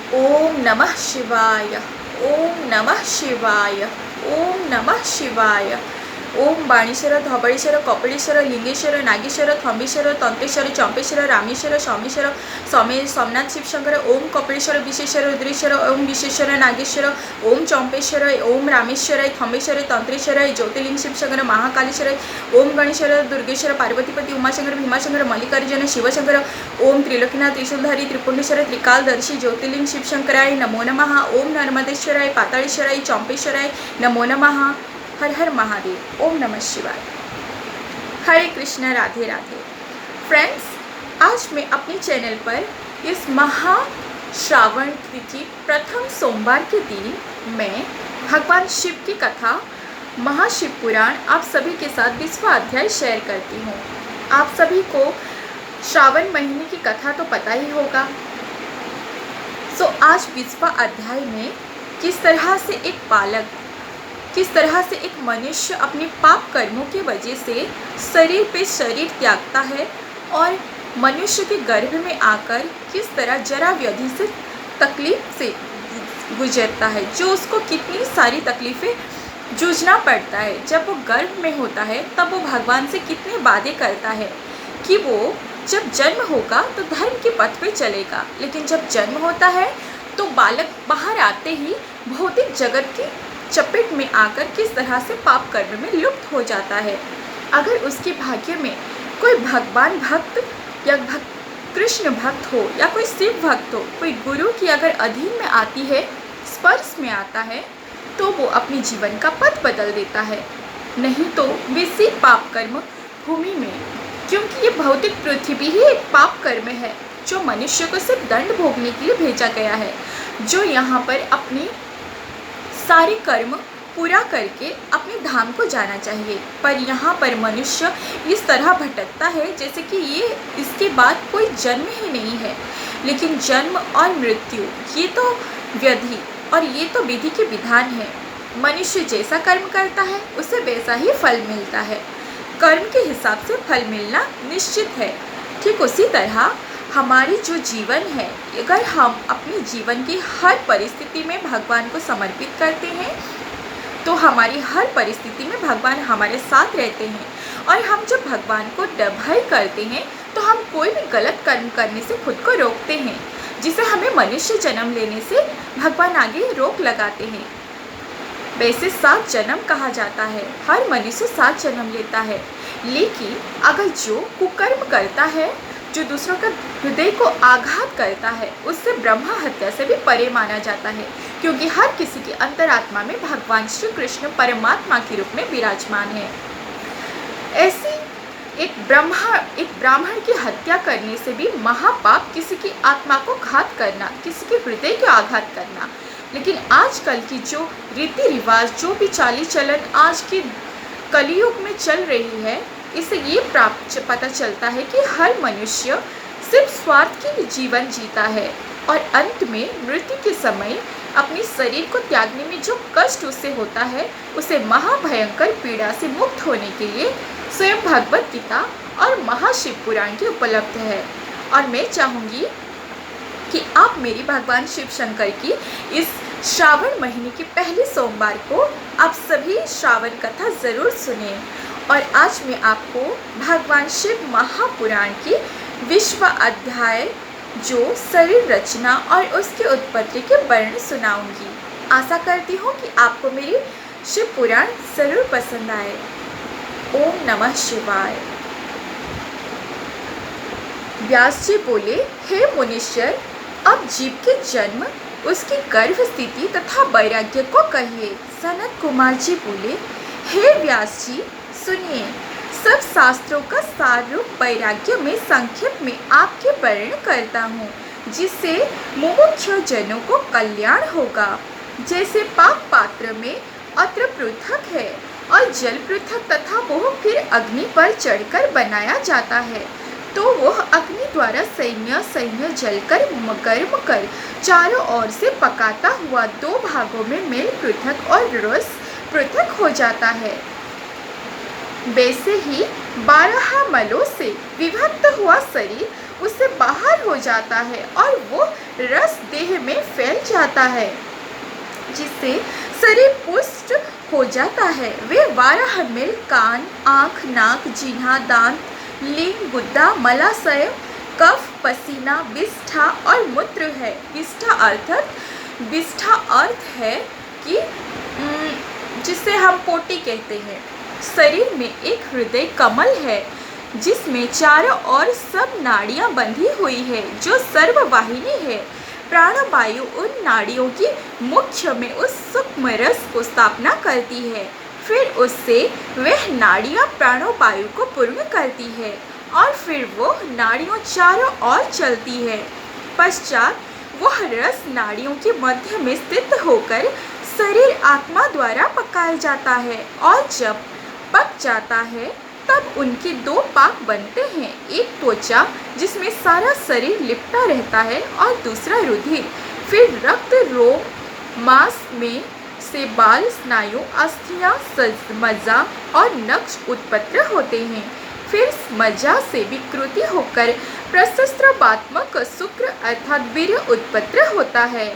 ओम नमः शिवाय। ओम नमः शिवाय। ओम नमः शिवाय। ओम बाणीश्वर धबळीश्वर कपिलेश्वर लिंगेश्वर नागेश्वर थंबेश्वर तंत्रेश्वर चंपेश्वर रामेश्वर सोमेश्वर सोमनाथ शिवशंकर ओम कपिलेश्वर विशेश्वर रुद्रेश्वर ओम विशेश्वर नागेश्वर ओम चंपेश्वर ओम रामेश्वर थंबेश्वर तंत्रेश्वर ज्योतिर्लिंग शिवशंकर महाकालेश्वर ओम गणेश्वर दुर्गेश्वर पार्वतीपति उमाशंकर भीमाशंकर मल्लिकार्जुन शिवशंकर ओम त्रिलोकीनाथ त्रिशूलधारी त्रिपुंडेश्वर त्रिकालदर्शी ज्योतिर्लिंग शिवशंकराय नमो नमः। ओम नर्मदेश्वराय पाताळेश्वराय चंपेश्वराय नमो नमः। हर हर महादेव। ओम नमः शिवाय। हरे कृष्ण राधे राधे। फ्रेंड्स, आज मैं अपने चैनल पर इस श्रावण तिथि प्रथम सोमवार के दिन मैं भगवान शिव की कथा महाशिव पुराण आप सभी के साथ 20वां अध्याय शेयर करती हूँ। आप सभी को श्रावण महीने की कथा तो पता ही होगा। आज 20वां अध्याय में किस तरह से एक मनुष्य अपने पाप कर्मों की वजह से शरीर पे शरीर त्यागता है और मनुष्य के गर्भ में आकर किस तरह जरा व्याधि से तकलीफ से गुजरता है, जो उसको कितनी सारी तकलीफ़ें जूझना पड़ता है। जब वो गर्भ में होता है तब वो भगवान से कितने वादे करता है कि वो जब जन्म होगा तो धर्म के पथ पे चलेगा, लेकिन जब जन्म होता है तो बालक बाहर आते ही भौतिक जगत की चपेट में आकर किस तरह से पाप कर्म में लुप्त हो जाता है। अगर उसके भाग्य में कोई भगवान भक्त या कृष्ण भक्त हो या कोई शिव भक्त हो, कोई गुरु की अगर अधीन में आती है, स्पर्श में आता है, तो वो अपने जीवन का पथ बदल देता है। नहीं तो वैसी पाप कर्म भूमि में, क्योंकि ये भौतिक पृथ्वी ही एक पाप कर्म है जो मनुष्य को सिर्फ दंड भोगने के लिए भेजा गया है, जो यहाँ पर अपनी सारे कर्म पूरा करके अपने धाम को जाना चाहिए। पर यहाँ पर मनुष्य इस तरह भटकता है जैसे कि ये इसके बाद कोई जन्म ही नहीं है। लेकिन जन्म और मृत्यु ये तो व्यधि और ये तो विधि के विधान है। मनुष्य जैसा कर्म करता है उसे वैसा ही फल मिलता है। कर्म के हिसाब से फल मिलना निश्चित है। ठीक उसी तरह हमारी जो जीवन है, अगर हम अपने जीवन की हर परिस्थिति में भगवान को समर्पित करते हैं तो हमारी हर परिस्थिति में भगवान हमारे साथ रहते हैं। और हम जब भगवान को डभाई करते हैं तो हम कोई भी गलत कर्म करने से खुद को रोकते हैं, जिसे हमें मनुष्य जन्म लेने से भगवान आगे रोक लगाते हैं। वैसे 7 जन्म कहा जाता है, हर मनुष्य 7 जन्म लेता है। लेकिन अगर जो कुकर्म करता है, जो दूसरों का हृदय को आघात करता है, उससे ब्रह्मा हत्या से भी परे माना जाता है, क्योंकि हर किसी की अंतरात्मा में भगवान श्री कृष्ण परमात्मा के रूप में विराजमान है। ऐसी एक ब्राह्मण की हत्या करने से भी महापाप किसी की आत्मा को घात करना, किसी के हृदय को आघात करना। लेकिन आजकल की जो रीति रिवाज, जो भी चाली चलन आज की कलयुग में चल रही है, इससे ये पता चलता है कि हर मनुष्य सिर्फ स्वार्थ की जीवन जीता है और अंत में मृत्यु के समय अपने शरीर को त्यागने में जो कष्ट उससे होता है, उसे महाभयंकर पीड़ा से मुक्त होने के लिए स्वयं भगवत गीता और महाशिव पुराण की उपलब्ध है। और मैं चाहूँगी कि आप मेरी भगवान शिव शंकर की इस श्रावण महीने के पहले सोमवार को आप सभी श्रावण कथा ज़रूर सुनें। और आज मैं आपको भगवान शिव महापुराण की 20वां अध्याय जो शरीर रचना और उसकी उत्पत्ति के वर्ण सुनाऊंगी। आशा करती हूँ कि आपको मेरी शिव पुराण ज़रूर पसंद आए। ओम नमः शिवाय। व्यास जी बोले, हे मुनीश्वर, अब जीव के जन्म, उसकी गर्भ स्थिति तथा वैराग्य को कहिए। सनत कुमार जी बोले, हे व्यास जी सुनिए, सब शास्त्रों का सार रूप वैराग्य में संक्षेप में आपके वर्णन करता हूँ, जिससे मुमुक्षु जनों को कल्याण होगा। जैसे पाक पात्र में अत्र पृथक है और जल पृथक तथा वह फिर अग्नि पर चढ़कर बनाया जाता है, तो वह अग्नि द्वारा सैन्य जलकर गर्म कर चारों ओर से पकाता हुआ 2 भागों में मेल पृथक और रस पृथक हो जाता है। वैसे ही 12 मलों से विभक्त हुआ शरीर उससे बाहर हो जाता है और वो रस देह में फैल जाता है, जिससे शरीर पुष्ट हो जाता है। वे 12 मिल कान, आँख, नाक, जिह्वा, दांत, लिंग, गुद्दा, मलाशय, कफ, पसीना, विष्ठा और मूत्र है। विष्ठा अर्थ है कि जिसे हम पोटी कहते हैं। शरीर में एक हृदय कमल है जिसमें चारों ओर सब नाड़ियां बंधी हुई है, जो सर्ववाहिनी है। प्राणवायु उन नाड़ियों की मुख्य में उस सूक्ष्म रस को स्थापना करती है, फिर उससे वह नाड़ियां प्राणवायु को पूर्ण करती है और फिर वो नाड़ियों चारों ओर चलती है। पश्चात वह रस नाड़ियों के मध्य में स्थित होकर शरीर आत्मा द्वारा पकाया जाता है और जब पक जाता है तब उनके 2 पाक बनते हैं, एक त्वचा जिसमें सारा शरीर लिपटा रहता है और दूसरा रुधिर। फिर रक्त, रोम, मांस में से बाल, स्नायु, अस्थियां, मज्जा और नक्ष उत्पन्न होते हैं। फिर मज्जा से विकृति होकर प्रस्रावात्मक शुक्र अर्थात वीर्य उत्पन्न होता है।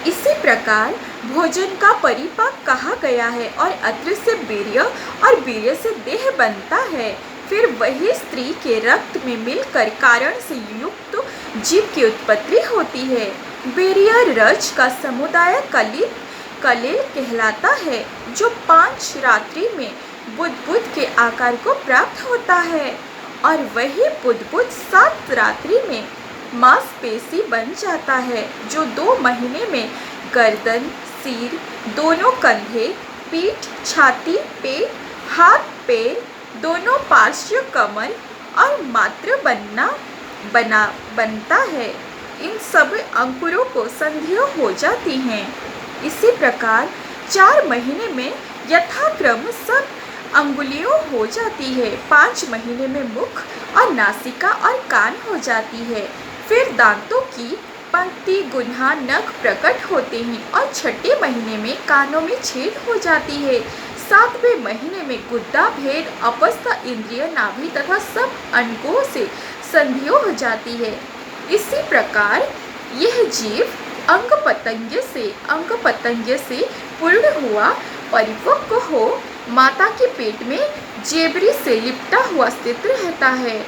इसी प्रकार भोजन का परिपाक कहा गया है और अत्र से वीर्य और वीर्य से देह बनता है। फिर वही स्त्री के रक्त में मिलकर कारण से युक्त जीव की उत्पत्ति होती है। वीर्य रज का समुदाय कलिल कहलाता है, जो 5 रात्रि में बुध के आकार को प्राप्त होता है और वही बुध 7 रात्रि में मांसपेशी बन जाता है, जो 2 महीने में गर्दन, सिर, दोनों कंधे, पीठ, छाती, पेट, हाथ, पैर, दोनों पार्श्व, कमर और मात्र बनता है। इन सब अंकुरों को संधियां हो जाती हैं। इसी प्रकार 4 महीने में यथाक्रम सब अंगुलियों हो जाती है। 5 महीने में मुख और नासिका और कान हो जाती है। फिर दांतों की पंक्ति, गुन्हा, नख प्रकट होते हैं और 6ठे महीने में कानों में छेद हो जाती है। 7वें महीने में गुद्दा, भेद, अपस्थ, इंद्रिय, नाभि तथा सब अंगों से संधियों हो जाती है। इसी प्रकार यह जीव अंग पतंग से पूर्ण हुआ परिपक्व हो माता के पेट में जेबरी से लिपटा हुआ स्थित रहता है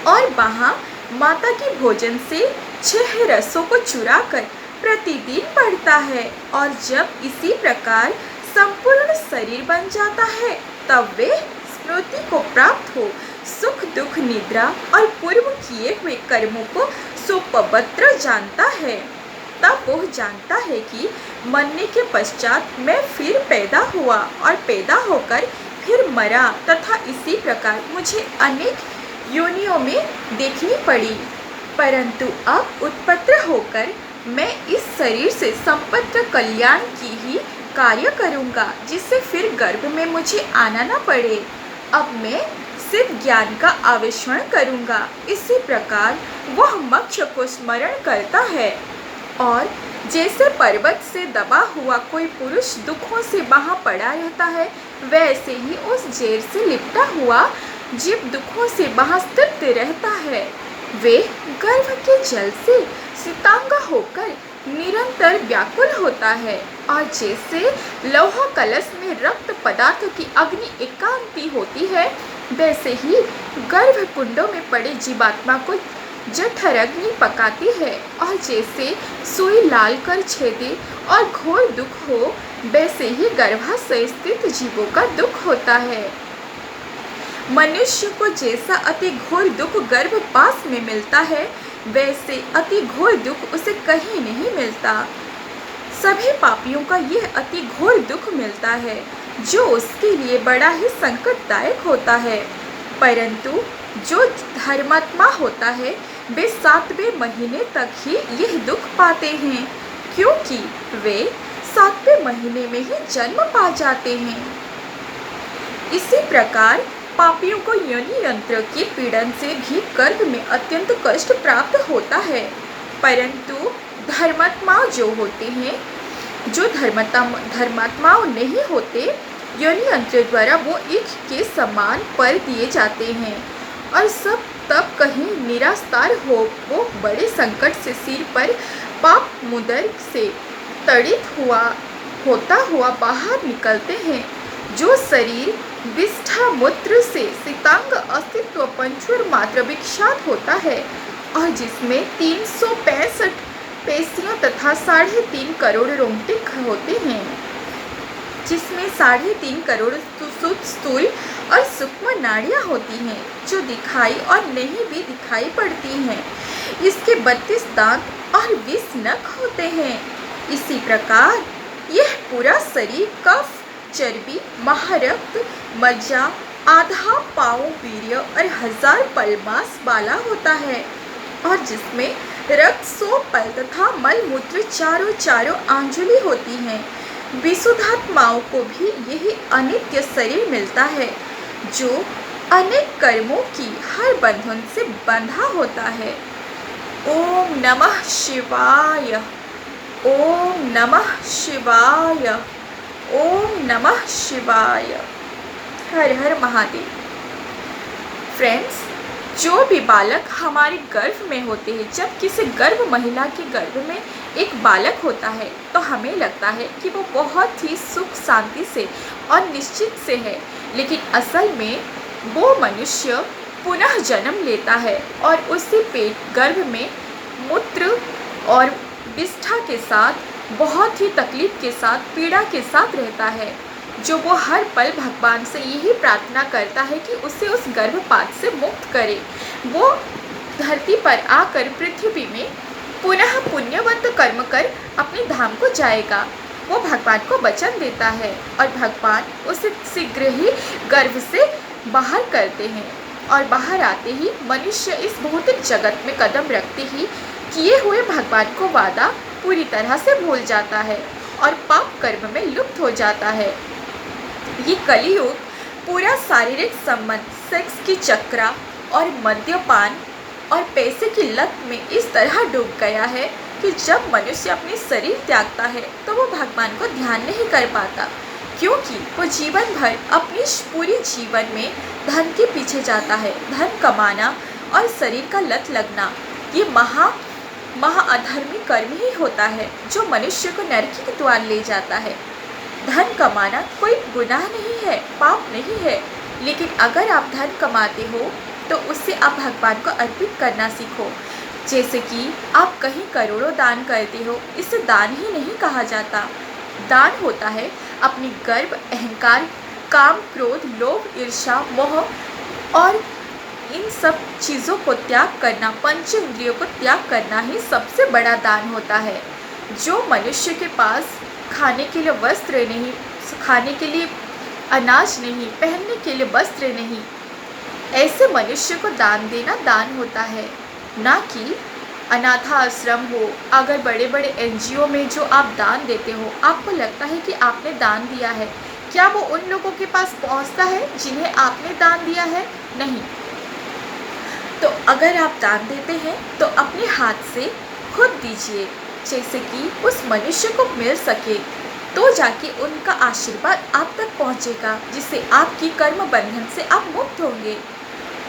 और वहाँ माता के भोजन से 6 रसों को चुराकर प्रतिदिन बढ़ता है। और जब इसी प्रकार संपूर्ण शरीर बन जाता है तब वे स्मृति को प्राप्त हो सुख, दुख, निद्रा और पूर्व किए हुए कर्मों को सुपवित्र जानता है। तब वह जानता है कि मरने के पश्चात मैं फिर पैदा हुआ और पैदा होकर फिर मरा तथा इसी प्रकार मुझे अनेक योनियों में देखनी पड़ी, परंतु अब उत्पन्न होकर मैं इस शरीर से संपन्न कल्याण की ही कार्य करूँगा, जिससे फिर गर्भ में मुझे आना न पड़े। अब मैं सिद्ध ज्ञान का आविष्कार करूँगा। इसी प्रकार वह मोक्ष को स्मरण करता है और जैसे पर्वत से दबा हुआ कोई पुरुष दुखों से वहाँ पड़ा रहता है, वैसे ही उस जेर से लिपटा हुआ जीव दुखों से वहाँ स्थित रहता है। वे गर्भ के जल से शीतांग होकर निरंतर व्याकुल होता है और जैसे लौह कलश में रक्त पदार्थ की अग्नि एकांती होती है, वैसे ही गर्भ कुंडों में पड़े जीवात्मा को जठराग्नि पकाती है और जैसे सुई लाल कर छेदे और घोर दुख हो, वैसे ही गर्भाशय स्थित जीवों का दुख होता है। मनुष्य को जैसा अति घोर दुख गर्भपाश में मिलता है, वैसे अति घोर दुख उसे कहीं नहीं मिलता। सभी पापियों का यह अति घोर दुख मिलता है, जो उसके लिए बड़ा ही संकटदायक होता है। परंतु जो धर्मात्मा होता है, वे 7वें महीने तक ही यह दुख पाते हैं, क्योंकि वे 7वें महीने में ही जन्म पा जाते हैं। इसी प्रकार पापियों को योनि यंत्र की पीड़न से भी गर्भ में अत्यंत कष्ट प्राप्त होता है, परंतु धर्मात्मा जो होते हैं, जो धर्मात्माओं नहीं होते, योनि यंत्र द्वारा वो एक के समान पर दिए जाते हैं और सब तब कहीं निरास्तार हो वो बड़े संकट से सिर पर पाप मुदर से तड़ित होता हुआ बाहर निकलते हैं। जो शरीर विष्ठा मूत्र से शीतांग अस्तित्व पंचुर मात्र विक्षात होता है और जिसमें 365 पेशियों तथा 3.5 करोड़ रोंगटे होते हैं, जिसमें 3.5 करोड़ स्थूल और सूक्ष्म नाड़ियाँ होती हैं जो दिखाई और नहीं भी दिखाई पड़ती हैं। इसके 32 दांत और 20 नख होते हैं। इसी प्रकार यह पूरा शरीर कफ, चर्बी, महारक्त, मज्जा, आधा पाँव वीर्य और 1000 पलमास वाला होता है और जिसमें रक्त 100 पल तथा मल मूत्र चारों आंजुली होती हैं। विशुद्धात्माओं को भी यही अनित्य शरीर मिलता है जो अनेक कर्मों की हर बंधन से बंधा होता है। ओम नमः शिवाय, ओम नमः शिवाय, ओम नमः शिवाय। हर हर महादेव। फ्रेंड्स, जो भी बालक हमारे गर्भ में होते हैं, जब किसी गर्भ महिला के गर्भ में एक बालक होता है तो हमें लगता है कि वो बहुत ही सुख शांति से और निश्चित से है, लेकिन असल में वो मनुष्य पुनः जन्म लेता है और उसी पेट गर्भ में मूत्र और विष्ठा के साथ बहुत ही तकलीफ के साथ, पीड़ा के साथ रहता है, जो वो हर पल भगवान से यही प्रार्थना करता है कि उसे उस गर्भपात से मुक्त करे। वो धरती पर आकर पृथ्वी में पुनः पुण्यवंत कर्म कर अपने धाम को जाएगा। वो भगवान को वचन देता है और भगवान उसे शीघ्र ही गर्भ से बाहर करते हैं और बाहर आते ही मनुष्य इस भौतिक जगत में कदम रखते ही किए हुए भगवान को वादा पूरी तरह से भूल जाता है और पाप कर्म में लुप्त हो जाता है। ये कलियुग पूरा शारीरिक संबंध, सेक्स की चक्रा और मद्यपान और पैसे की लत में इस तरह डूब गया है कि जब मनुष्य अपने शरीर त्यागता है तो वो भगवान को ध्यान नहीं कर पाता, क्योंकि वो जीवन भर अपनी पूरी जीवन में धन के पीछे जाता है। धन कमाना और शरीर का लत लगना ये महाअधर्मी कर्म ही होता है जो मनुष्य को नरकी के द्वार ले जाता है। धन कमाना कोई गुनाह नहीं है, पाप नहीं है, लेकिन अगर आप धन कमाते हो तो उससे आप भगवान को अर्पित करना सीखो। जैसे कि आप कहीं करोड़ों दान करते हो, इसे दान ही नहीं कहा जाता। दान होता है अपनी गर्व, अहंकार, काम, क्रोध, लोभ, ईर्ष्या, मोह और इन सब चीज़ों को त्याग करना, पंच इंद्रियों को त्याग करना ही सबसे बड़ा दान होता है। जो मनुष्य के पास खाने के लिए वस्त्र नहीं, खाने के लिए अनाज नहीं, पहनने के लिए वस्त्र नहीं, ऐसे मनुष्य को दान देना दान होता है, ना कि अनाथ आश्रम हो। अगर बड़े बड़े NGO में जो आप दान देते हो, आपको लगता है कि आपने दान दिया है, क्या वो उन लोगों के पास पहुंचता है जिन्हें आपने दान दिया है? नहीं। तो अगर आप दान देते हैं तो अपने हाथ से खुद दीजिए, जैसे कि उस मनुष्य को मिल सके, तो जाके उनका आशीर्वाद आप तक पहुंचेगा, जिससे आपकी कर्म बंधन से आप मुक्त होंगे।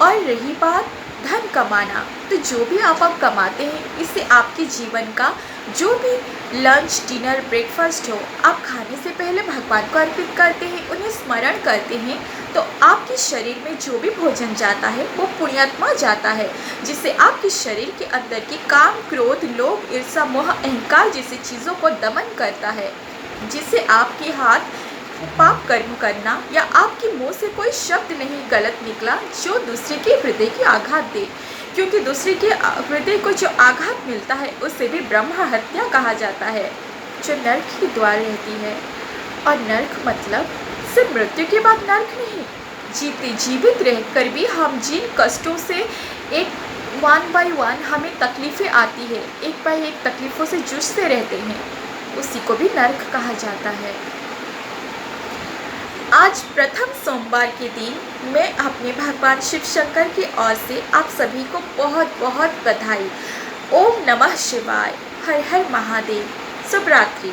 और रही बात धन कमाना, तो जो भी आप कमाते हैं, इससे आपके जीवन का जो भी लंच, डिनर, ब्रेकफास्ट हो, आप खाने से पहले भगवान को अर्पित करते हैं, उन्हें स्मरण करते हैं, तो आपके शरीर में जो भी भोजन जाता है वो पुण्यात्मा जाता है, जिससे आपके शरीर के अंदर की काम, क्रोध, लोभ, ईर्ष्या, मोह, अहंकार जैसी चीज़ों को दमन करता है, जिससे आपके हाथ पाप कर्म करना या आपके मुंह से कोई शब्द नहीं गलत निकला जो दूसरे के हृदय की आघात दे, क्योंकि दूसरे के हृदय को जो आघात मिलता है उसे भी ब्रह्म हत्या कहा जाता है, जो नर्क के द्वार रहती है। और नर्क मतलब सिर्फ मृत्यु के बाद नर्क नहीं, जीवित रहकर भी हम जिन कष्टों से एक वन बाय वन हमें तकलीफ़ें आती है, एक बाय एक तकलीफ़ों से जूझते रहते हैं, उसी को भी नर्क कहा जाता है। आज प्रथम सोमवार के दिन मैं अपने भगवान शिव शंकर की ओर से आप सभी को बहुत बहुत बधाई। ओम नमः शिवाय। हर हर महादेव। शुभ रात्रि।